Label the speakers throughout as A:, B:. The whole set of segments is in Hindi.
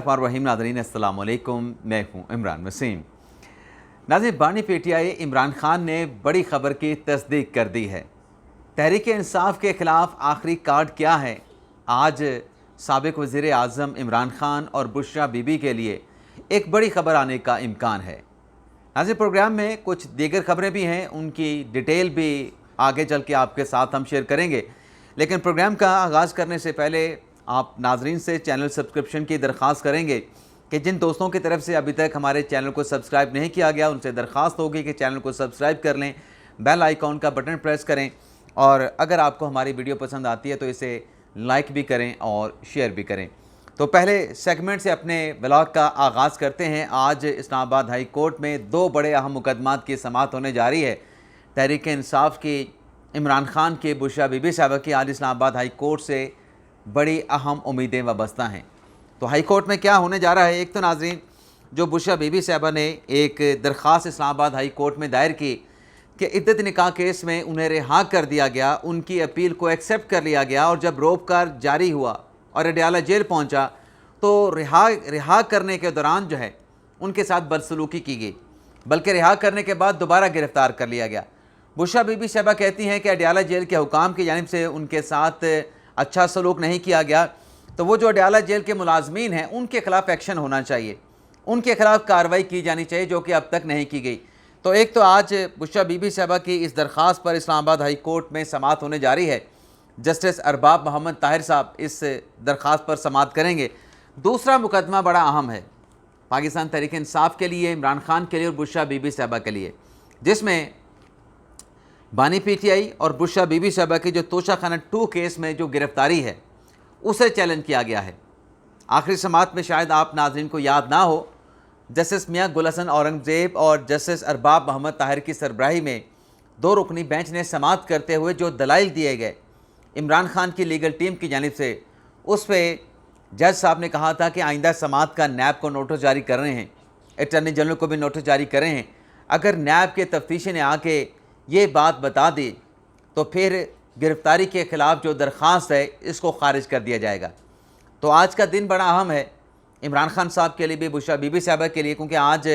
A: रहीम नाज़रीन अस्सलाम वालेकुम, मैं हूँ इमरान वसीम। नाज़रीन, बानी पीटीआई इमरान खान ने बड़ी खबर की तस्दीक कर दी है। तहरीक इंसाफ के ख़िलाफ़ आखिरी कार्ड क्या है? आज साबिक़ वज़ीर आज़म इमरान खान और बुशरा बीबी के लिए एक बड़ी खबर आने का इम्कान है। नाज़रीन, प्रोग्राम में कुछ दीगर खबरें भी हैं, उनकी डिटेल भी आगे चल के आपके साथ हम शेयर करेंगे। लेकिन प्रोग्राम का आगाज़ करने से पहले आप नाजरीन से चैनल सब्सक्रिप्शन की दरख्वास्त करेंगे कि जिन दोस्तों की तरफ से अभी तक हमारे चैनल को सब्सक्राइब नहीं किया गया, उनसे दरख्वास्त होगी कि चैनल को सब्सक्राइब कर लें, बेल आइकॉन का बटन प्रेस करें और अगर आपको हमारी वीडियो पसंद आती है तो इसे लाइक भी करें और शेयर भी करें। तो पहले सेगमेंट से अपने ब्लॉग का आगाज़ करते हैं। आज इस्लामाबाद हाई कोर्ट में दो बड़े अहम मुकदमात की समाअत होने जा रही है। तहरीक इंसाफ की इमरान खान के बुशरा बीबी साहबा की आज इस्लामाबाद हाई कोर्ट से बड़ी अहम उम्मीदें वाबस्ता हैं। तो हाई कोर्ट में क्या होने जा रहा है? एक तो नाजरीन, जो बुशरा बीबी साहबा ने एक दरख्वास्त इस्लामाबाद हाई कोर्ट में दायर की कि इद्दत निकाह केस में उन्हें रिहा कर दिया गया, उनकी अपील को एक्सेप्ट कर लिया गया और जब रोपकार जारी हुआ और अडयाला जेल पहुंचा तो रिहा करने के दौरान जो है उनके साथ बदसलूकी की गई, बल्कि रिहा करने के बाद दोबारा गिरफ़्तार कर लिया गया। बुशरा बीबी साहबा कहती हैं कि अडयाला जेल के हुकाम की जानिब से उनके साथ अच्छा सलूक नहीं किया गया, तो वो जो अडयाला जेल के मुलाजमीन हैं उनके खिलाफ एक्शन होना चाहिए, उनके खिलाफ कार्रवाई की जानी चाहिए, जो कि अब तक नहीं की गई। तो एक तो आज बुशरा बीबी साहबा की इस दरख्वास्त पर इस्लामाबाद हाई कोर्ट में समाअत होने जा रही है। जस्टिस अरबाब मोहम्मद ताहिर साहब इस दरख्वास्त पर समाअत करेंगे। दूसरा मुकदमा बड़ा अहम है पाकिस्तान तहरीक इंसाफ के लिए, इमरान खान के लिए और बुशरा बीबी साहबा के लिए, जिसमें बानी पीटीआई और बुशरा बीबी साहबा की जो तोशाखाना 2 केस में जो गिरफ्तारी है उसे चैलेंज किया गया है। आखिरी समाअत में शायद आप नाज़रीन को याद ना हो, जस्टिस मियां गुल हसन औरंगज़ेब और जस्टिस अरबाब मोहम्मद ताहिर की सरबराही में 2 रुकनी बेंच ने समाअत करते हुए जो दलाइल दिए गए इमरान खान की लीगल टीम की जानिब से, उस पर जज साहब ने कहा था कि आइंदा समाअत का नैब को नोटिस जारी कर रहे हैं, अटॉर्नी जनरल को भी नोटिस जारी कर रहे हैं। अगर नैब के तफ्तीशी ने आके ये बात बता दी तो फिर गिरफ्तारी के ख़िलाफ़ जो दरख्वास्त है इसको खारिज कर दिया जाएगा। तो आज का दिन बड़ा अहम है इमरान खान साहब के लिए भी, बुशरा बीबी साहबा के लिए, क्योंकि आज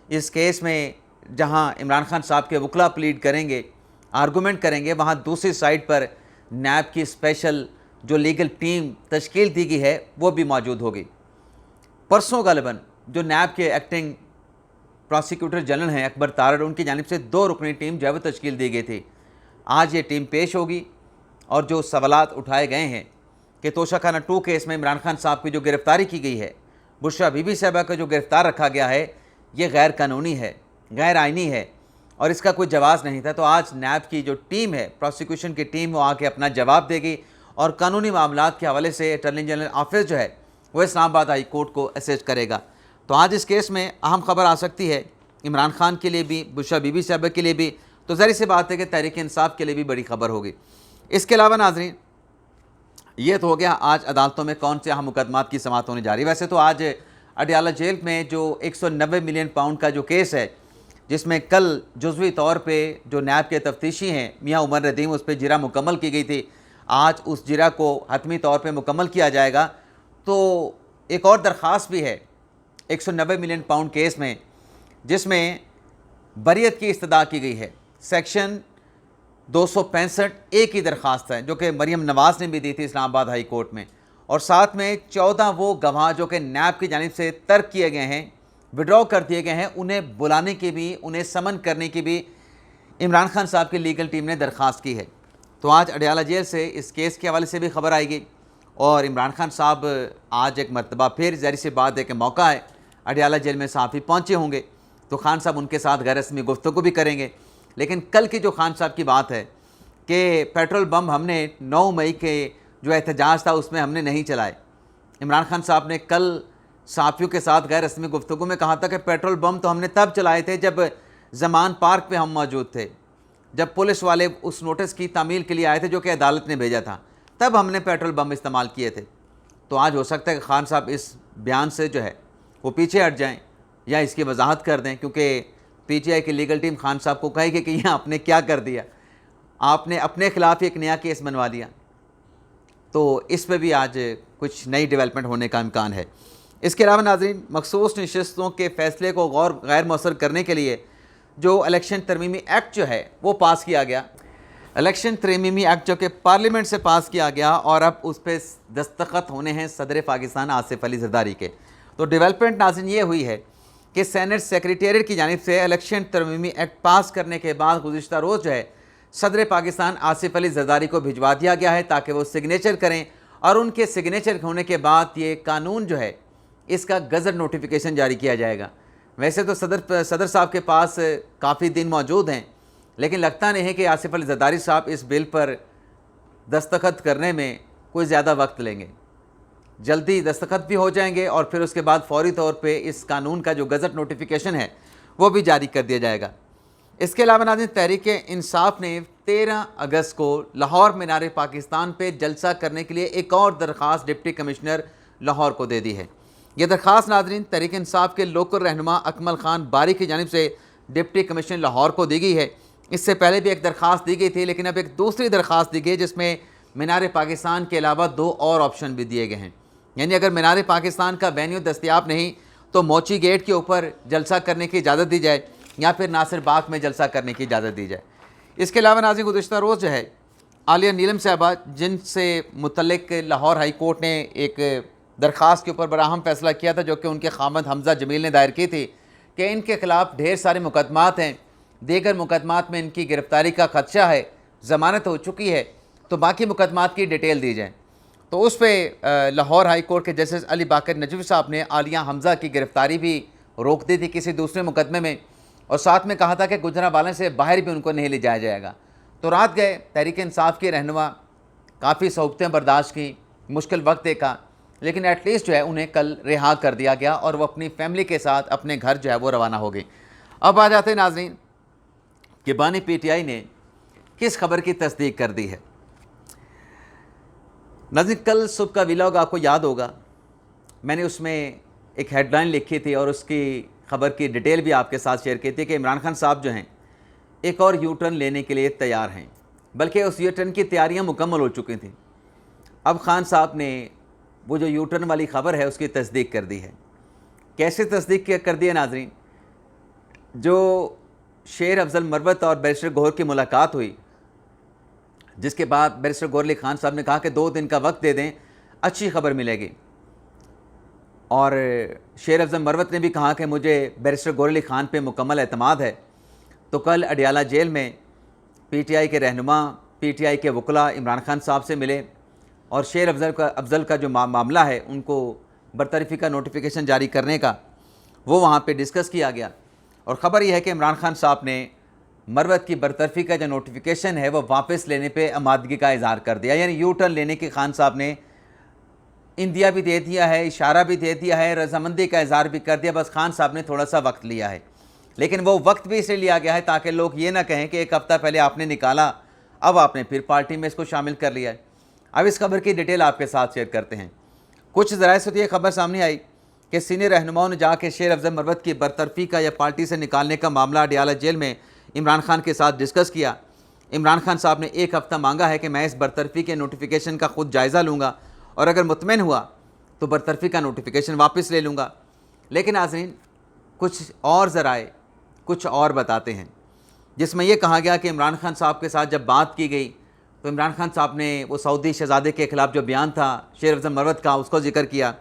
A: इस केस में जहां इमरान खान साहब के वकला प्लीड करेंगे, आर्गूमेंट करेंगे, वहां दूसरी साइड पर नैब की स्पेशल जो लीगल टीम तश्कील दी गई है वो भी मौजूद होगी। परसों गालिबन जो नैब के एक्टिंग प्रॉसिक्यूटर जनरल हैं अकबर तारड़, उनकी जानिब से 2 रुकनी टीम जो है वो तश्कील दी गई थी। आज ये टीम पेश होगी और जो सवालात उठाए गए हैं कि तोशाखाना 2 केस में इमरान खान साहब की जो गिरफ़्तारी की गई है, बुशरा बीबी साहबा को जो गिरफ़्तार रखा गया है, ये गैर कानूनी है, गैर आइनी है और इसका कोई जवाब नहीं था। तो आज नैब की जो टीम है, प्रॉसिक्यूशन की टीम, वो आके अपना जवाब देगी और कानूनी मामलात के हवाले से अटॉर्नी जनरल ऑफिस जो है वो इस्लामाबाद हाई कोर्ट को असेस करेगा। तो आज इस केस में अहम खबर आ सकती है इमरान खान के लिए भी, बुशरा बीबी साहबा के लिए भी, तो ज़ाहिर सी बात है कि तहरीक इंसाफ के लिए भी बड़ी खबर होगी। इसके अलावा नाजरीन, ये तो हो गया आज अदालतों में कौन से अहम मुकदमात की समाअत होने जा रही है। वैसे तो आज अडयाला जेल में जो 190 मिलियन पाउंड का जो केस है, जिसमें कल जुज़वी तौर पर जो नैब के तफ्तीशी हैं मियाँ उमर नदीम, उस पर जिरा मुकम्मल की गई थी, आज उस जिरा को हतमी तौर पर मुकम्मल किया जाएगा। तो एक और दरख्वास्त भी है 190 मिलियन पाउंड केस में, जिसमें बरियत की इस्तदा की गई है। सेक्शन 265A की दरख्वास्त है जो कि मरीम नवाज़ ने भी दी थी इस्लामाबाद हाई कोर्ट में, और साथ में 14 वो गवाह जो कि नैब की जानिब से तर्क किए गए हैं, विड्रॉ कर दिए गए हैं, उन्हें बुलाने की भी, उन्हें समन करने की भी इमरान खान साहब की लीगल टीम ने दरख्वास्त की है। तो आज अडयाला जेल से इस केस के हवाले से भी खबर आएगी और इमरान खान साहब आज एक मरतबा फिर, ज़ाहिर सी बात है कि मौका है, अडयाला जेल में साफ़ी पहुँचे होंगे तो खान साहब उनके साथ गैर रस्मी गुफ्तगू भी करेंगे। लेकिन कल की जो खान साहब की बात है कि पेट्रोल बम हमने 9 मई के जो एहतजाज था उसमें हमने नहीं चलाए, इमरान खान साहब ने कल साफ़ियों के साथ गैर रस्मी गुफ्तगू में कहा था कि पेट्रोल बम तो हमने तब चलाए थे जब ज़मान पार्क पे हम मौजूद थे, जब पुलिस वाले उस नोटिस की तामील के लिए आए थे जो कि अदालत ने भेजा था, तब हमने पेट्रोल बम इस्तेमाल किए थे। तो आज हो सकता है कि खान साहब इस बयान से जो है वो पीछे हट जाएं या इसकी वजाहत कर दें, क्योंकि पीटीआई की लीगल टीम खान साहब को कहेगी कि यह आपने क्या कर दिया, आपने अपने खिलाफ एक नया केस बनवा लिया। तो इस पर भी आज कुछ नई डेवलपमेंट होने का इम्कान है। इसके अलावा नाज़रीन, मखसूस नशस्तों के फ़ैसले को गैर मौसर करने के लिए जो इलेक्शन तरमीमी एक्ट जो है वो पास किया गया, इलेक्शन तरमीमी एक्ट जो कि पार्लियामेंट से पास किया गया और अब उस पर दस्तखत होने हैं सदर पाकिस्तान आसिफ अली जरदारी के। तो डेवलपमेंट नाज़रीन ये हुई है कि सेनेट सेक्रेटेरिएट की जानिब से इलेक्शन तरमीमी एक्ट पास करने के बाद गुज़िश्ता रोज़ जो है सदर पाकिस्तान आसिफ अली जरदारी को भिजवा दिया गया है ताकि वो सिग्नेचर करें, और उनके सिग्नेचर होने के बाद ये कानून जो है इसका गज़ट नोटिफिकेशन जारी किया जाएगा। वैसे तो सदर साहब के पास काफ़ी दिन मौजूद हैं, लेकिन लगता नहीं है कि आसिफ अली जरदारी साहब इस बिल पर दस्तखत करने में कोई ज़्यादा वक्त लेंगे। जल्दी दस्तखत भी हो जाएंगे और फिर उसके बाद फौरी तौर पे इस कानून का जो गज़ट नोटिफिकेशन है वो भी जारी कर दिया जाएगा। इसके अलावा नाज़रीन, तहरीक इंसाफ ने 13 अगस्त को लाहौर मीनार पाकिस्तान पे जलसा करने के लिए एक और दरख्वास्त डिप्टी कमिश्नर लाहौर को दे दी है। यह दरख्वास्त नाज़रीन तहरीक इंसाफ के लोकल रहनुमा अकमल ख़ान बारी की जानिब से डिप्टी कमिश्नर लाहौर को दी गई है। इससे पहले भी एक दरख्वास्त दी गई थी, लेकिन अब एक दूसरी दरख्वास्त दी गई जिसमें मीनार पाकिस्तान के अलावा 2 और ऑप्शन भी दिए गए हैं। यानी अगर मीनार पाकिस्तान का वेन्यू दस्तयाब नहीं तो मोची गेट के ऊपर जलसा करने की इजाज़त दी जाए या फिर नासिर बाग में जलसा करने की इजाज़त दी जाए। इसके अलावा नाज़रीन, गुज़िश्ता रोज़ जो है आलिया नीलम साहबा, जिनसे मुतल्लिक लाहौर हाई कोर्ट ने एक दरख्वास्त के ऊपर बड़ा अहम फैसला किया था जो कि उनके खामद हमजा जमील ने दायर की थी कि इनके ख़िलाफ़ ढेर सारे मुकदमात हैं, दीगर मुकदमात में इनकी गिरफ़्तारी का खदशा है, ज़मानत हो चुकी है, तो बाकी मुकदमात की डिटेल दी जाए। तो उस पर लाहौर हाई कोर्ट के जस्टिस अली बाकर नजवी साहब ने आलिया हमज़ा की गिरफ़्तारी भी रोक दी थी किसी दूसरे मुकदमे में, और साथ में कहा था कि गुजरांवाले से बाहर भी उनको नहीं ले जाया जाएगा। तो रात गए, तहरीक इंसाफ के रहनुमा काफ़ी सहूलतें बर्दाश्त की, मुश्किल वक्त देखा, लेकिन एटलीस्ट जो है उन्हें कल रिहा कर दिया गया और वो अपनी फैमिली के साथ अपने घर जो है वो रवाना हो गई। अब आ जाते हैं नाज़रीन कि बानी PTI ने किस खबर की तस्दीक कर दी है। नाज़रीन, कल सुबह का व्लॉग आपको याद होगा, मैंने उसमें एक हेडलाइन लिखी थी और उसकी खबर की डिटेल भी आपके साथ शेयर की थी कि इमरान खान साहब जो हैं एक और यू टर्न लेने के लिए तैयार हैं, बल्कि उस यू टर्न की तैयारियां मुकम्मल हो चुकी थी। अब खान साहब ने वो जो यू टर्न वाली ख़बर है उसकी तस्दीक कर दी है। कैसे तस्दीक कर दी है नाज़रीन? जो शेर अफजल मरवत और बैरिस्टर गौहर की मुलाकात हुई, जिसके बाद बैरिस्टर गौहर अली खान साहब ने कहा कि 2 दिन का वक्त दे दें, अच्छी खबर मिलेगी। और शेर अफजल मरवत ने भी कहा कि मुझे बैरिस्टर गौहर अली खान पे मुकम्मल एतमाद है। तो कल अडियाला जेल में PTI के रहनुमा, PTI के वकला इमरान खान साहब से मिले और शेर अफजल का जो मामला है उनको बरतरफ़ी का नोटिफिकेशन जारी करने का वो वहाँ पे डिस्कस किया गया। और ख़बर यह है कि इमरान खान साहब ने मरवत की बरतरफ़ी का जो नोटिफिकेशन है वो वापस लेने पे आमादगी का इज़हार कर दिया। यानी यू टर्न लेने की खान साहब ने इंदिया भी दे दिया है, इशारा भी दे दिया है, रजामंदी का इज़हार भी कर दिया। बस खान साहब ने थोड़ा सा वक्त लिया है, लेकिन वो वक्त भी इसलिए लिया गया है ताकि लोग ये ना कहें कि 1 हफ़्ता पहले आपने निकाला, अब आपने फिर पार्टी में इसको शामिल कर लिया है। अब इस खबर की डिटेल आपके साथ शेयर करते हैं। कुछ ज़राए से तो ये खबर सामने आई कि सीनियर रहनुमाओं ने जाके शेर अफजल मरवत की बरतरफ़ी का या पार्टी से निकालने का मामला अडियाला जेल में इमरान खान के साथ डिस्कस किया। इमरान खान साहब ने 1 हफ़्ता मांगा है कि मैं इस बरतरफ़ी के नोटिफिकेशन का ख़ुद जायज़ा लूँगा और अगर मुतमईन हुआ तो बरतरफ़ी का नोटिफिकेशन वापस ले लूँगा। लेकिन नाज़रीन, कुछ और ज़राए कुछ और बताते हैं, जिसमें यह कहा गया कि इमरान खान साहब के साथ जब बात की गई तो इमरान खान साहब ने वो सऊदी शहज़ादे के ख़िलाफ़ जो बयान था शेर अफजल मरवत का, उसको जिक्र किया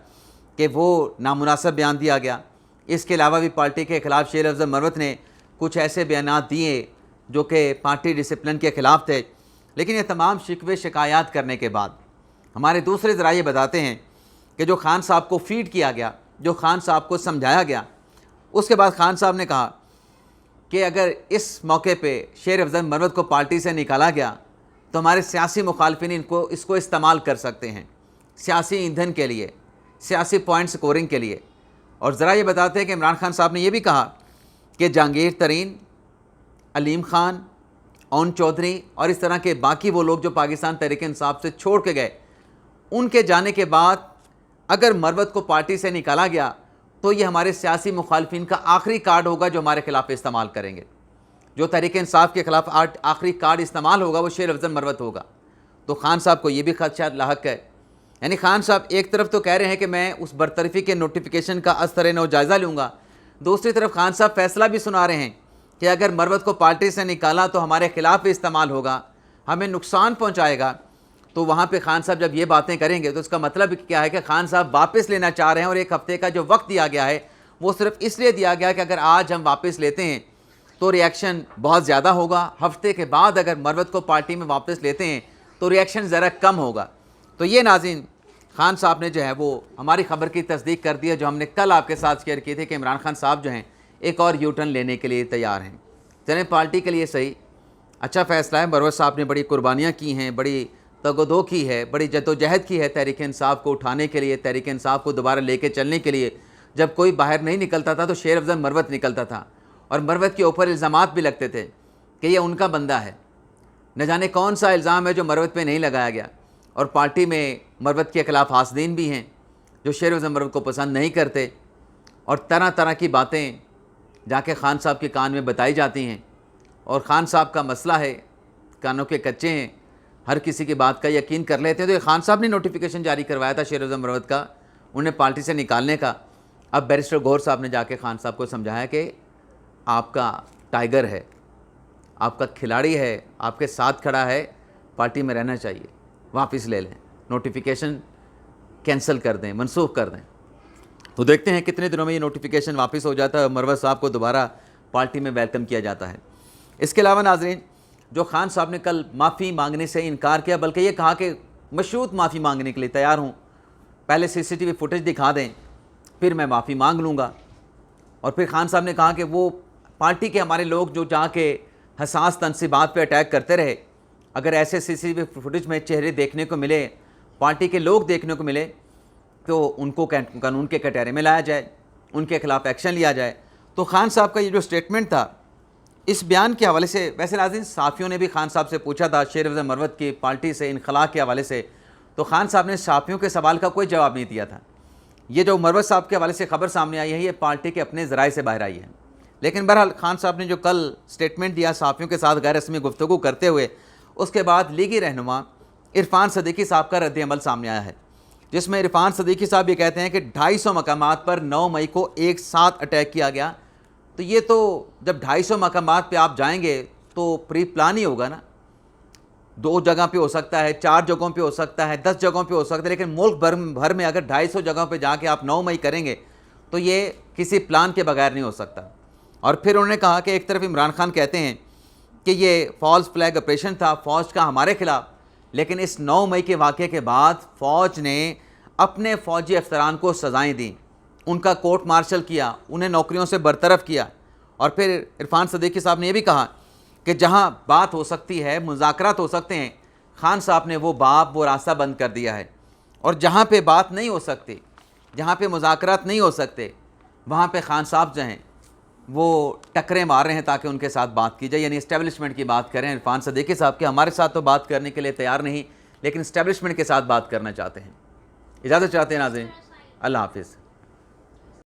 A: कि वो नामुनासिब बयान दिया गया। इसके अलावा भी पार्टी के ख़िलाफ़ शेर अफजल मरवत ने कुछ ऐसे बयानात दिए जो कि पार्टी डिसिप्लिन के ख़िलाफ़ थे। लेकिन ये तमाम शिकवे शिकायत करने के बाद हमारे दूसरे ज़राए ये बताते हैं कि जो खान साहब को फीड किया गया, जो खान साहब को समझाया गया, उसके बाद खान साहब ने कहा कि अगर इस मौके पे शेर अफजल मरवत को पार्टी से निकाला गया तो हमारे सियासी मुखालफिन इसको इस्तेमाल कर सकते हैं सियासी ईंधन के लिए, सियासी पॉइंट स्कोरिंग के लिए। और ज़रा ये बताते हैं कि इमरान खान साहब ने यह भी कहा कि जहांगीर तरीन, अलीम खान, ओन चौधरी और इस तरह के बाकी वो लोग जो पाकिस्तान तहरीक इंसाफ से छोड़ के गए, उनके जाने के बाद अगर मरवत को पार्टी से निकाला गया तो ये हमारे सियासी मुखालफिन का आखिरी कार्ड होगा जो हमारे खिलाफ इस्तेमाल करेंगे। जो तहरीक इंसाफ के ख़िलाफ़ आखिरी कार्ड इस्तेमाल होगा वो शेर अफजल मरवत होगा। तो खान साहब को ये भी खदशा लाहक है। यानी खान साहब एक तरफ तो कह रहे हैं कि मैं उस बरतरफी के नोटिफिकेशन का असर नौ जायज़ा लूँगा, दूसरी तरफ खान साहब फैसला भी सुना रहे हैं कि अगर मरवत को पार्टी से निकाला तो हमारे खिलाफ भी इस्तेमाल होगा, हमें नुकसान पहुँचाएगा। तो वहाँ पे खान साहब जब ये बातें करेंगे तो उसका मतलब क्या है कि खान साहब वापस लेना चाह रहे हैं, और एक हफ़्ते का जो वक्त दिया गया है वो सिर्फ इसलिए दिया गया है कि अगर आज हम वापस लेते हैं तो रिएक्शन बहुत ज़्यादा होगा, हफ्ते के बाद अगर मरवत को पार्टी में वापस लेते हैं तो रिएक्शन ज़रा कम होगा। तो ये नाज़रीन खान साहब ने जो है वो हमारी खबर की तस्दीक कर दी है जो हमने कल आपके साथ शेयर की थी कि इमरान खान साहब जो हैं एक और यूटर्न लेने के लिए तैयार हैं। चलें, पार्टी के लिए सही अच्छा फ़ैसला है। मरवत साहब ने बड़ी कुर्बानियाँ की हैं, बड़ी तगदो की है, बड़ी जद्दोजहद की है तहरीक इंसाफ को उठाने के लिए, तहरीक इंसाफ को दोबारा लेके चलने के लिए। जब कोई बाहर नहीं निकलता था तो शेर अफजल मरवत निकलता था, और मरवत के ऊपर इल्ज़ामात भी लगते थे कि ये उनका बंदा है। न जाने कौन सा इल्ज़ाम है जो मरवत पे नहीं लगाया गया, और पार्टी में मरवत के ख़िलाफ़ हासदीन भी हैं जो शेर अफजल मरवत को पसंद नहीं करते, और तरह तरह की बातें जाके खान साहब के कान में बताई जाती हैं। और ख़ान साहब का मसला है, कानों के कच्चे हैं, हर किसी की बात का यकीन कर लेते हैं। तो ये खान साहब ने नोटिफिकेशन जारी करवाया था शेर अफजल मरवत का, उन्हें पार्टी से निकालने का। अब बैरिस्टर गौहर साहब ने जाके खान साहब को समझाया कि आपका टाइगर है, आपका खिलाड़ी है, आपके साथ खड़ा है, पार्टी में रहना चाहिए, वापस ले लें, नोटिफिकेशन कैंसिल कर दें, मनसूख कर दें। तो देखते हैं कितने दिनों में ये नोटिफिकेशन वापस हो जाता है, मरवत साहब को दोबारा पार्टी में वेलकम किया जाता है। इसके अलावा नाजरीन, जो खान साहब ने कल माफ़ी मांगने से इनकार किया, बल्कि ये कहा कि मशरूत माफ़ी मांगने के लिए तैयार हूँ, पहले CCTV फुटेज दिखा दें फिर मैं माफ़ी मांग लूँगा। और फिर खान साहब ने कहा कि वो पार्टी के हमारे लोग जो जाके हसास तनसीबात पे अटैक करते रहे, अगर ऐसे CCTV फुटेज में चेहरे देखने को मिले, पार्टी के लोग देखने को मिले, तो उनको कानून के कटहरे में लाया जाए, उनके खिलाफ एक्शन लिया जाए। तो खान साहब का ये जो स्टेटमेंट था, इस बयान के हवाले से, वैसे नाज़रीन साफ़ियों ने भी खान साहब से पूछा था शेर अफजल मरवत की पार्टी से इनखला के हवाले से, तो खान साहब ने साफ़ियों के सवाल का कोई जवाब नहीं दिया था। ये जो मरवत साहब के हवाले से खबर सामने आई है, ये पार्टी के अपने ज़राए से बाहर आई है। लेकिन बहरहाल खान साहब ने जो कल स्टेटमेंट दिया साफ़ियों के साथ गैर रस्मी गुफ्तगू करते हुए, उसके बाद लीगी रहनुमा इरफान सदीकी साहब का रद्द अमल सामने आया है, जिसमें इरफान सदीकी साहब ये कहते हैं कि 250 मकामात पर 9 मई को एक साथ अटैक किया गया। तो ये तो जब 250 मकामात पे आप जाएंगे तो प्री प्लान ही होगा ना, 2 जगह पे हो सकता है, 4 जगहों पे हो सकता है, 10 जगहों पे हो सकता है, लेकिन मुल्क भर में अगर 250 जगहों पे जाके आप 9 मई करेंगे तो ये किसी प्लान के बगैर नहीं हो सकता। और फिर उन्होंने कहा कि एक तरफ इमरान खान कहते हैं कि ये फॉल्स फ्लैग ऑपरेशन था फ़ौज का हमारे ख़िलाफ़, लेकिन इस 9 मई के वाक़े के बाद फ़ौज ने अपने फ़ौजी अफसरान को सज़ाएँ दी, उनका कोर्ट मार्शल किया, उन्हें नौकरियों से बरतरफ किया। और फिर इरफान सदीकी साहब ने यह भी कहा कि जहां बात हो सकती है, मुज़ाकरात हो सकते हैं, खान साहब ने वो बाब, वो रास्ता बंद कर दिया है। और जहां पे बात नहीं हो सकती, जहां पे मुज़ाकरात नहीं हो सकते, वहां पे खान साहब जो हैं वो टकरे मार रहे हैं ताकि उनके साथ बात की जाए, यानी इस्टेब्लिशमेंट की बात करें। इरफान सदीकी साहब के हमारे साथ तो बात करने के लिए तैयार नहीं, लेकिन इस्टेब्लिशमेंट के साथ बात करना चाहते हैं। इजाज़त चाहते हैं नाज़रीन, अल्लाह हाफ़िज़।